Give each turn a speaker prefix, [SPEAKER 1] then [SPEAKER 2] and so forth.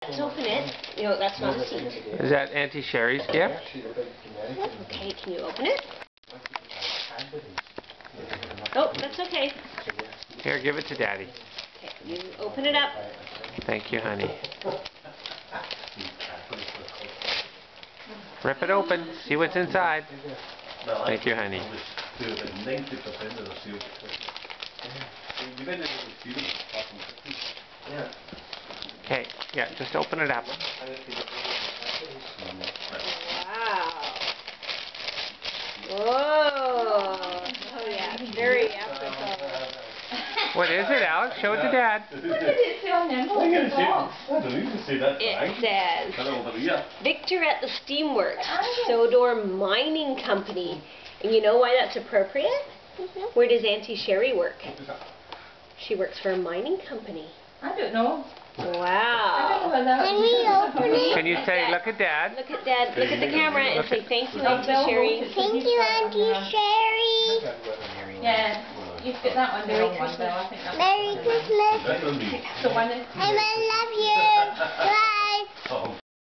[SPEAKER 1] Let's open it. No, that's not a seed.
[SPEAKER 2] Is that Auntie Sherry's gift?
[SPEAKER 1] Okay, can you open it? Oh, that's okay.
[SPEAKER 2] Here, give it to Daddy.
[SPEAKER 1] Okay, you open it up.
[SPEAKER 2] Thank you, honey. Rip it open. See what's inside. Thank you, honey. Okay, yeah, just open it up.
[SPEAKER 1] Wow. Whoa. Oh yeah, very apropos.
[SPEAKER 2] What is it, Alex? Show it to Dad.
[SPEAKER 1] It says, Victor at the Steamworks, Sodor Mining Company. And you know why that's appropriate? Where does Auntie Sherry work? She works for a mining company.
[SPEAKER 3] I don't know.
[SPEAKER 1] Wow.
[SPEAKER 4] Can we open it?
[SPEAKER 2] Can you say, look at Dad?
[SPEAKER 1] Look at Dad. Look at the camera and say thank you, Auntie Sherry.
[SPEAKER 4] Thank you, Auntie Sherry.
[SPEAKER 3] Yeah, you get that one.
[SPEAKER 1] Merry
[SPEAKER 3] Merry
[SPEAKER 1] Christmas.
[SPEAKER 3] I think that's
[SPEAKER 4] Merry Christmas.
[SPEAKER 3] the one.
[SPEAKER 4] I love you. Bye.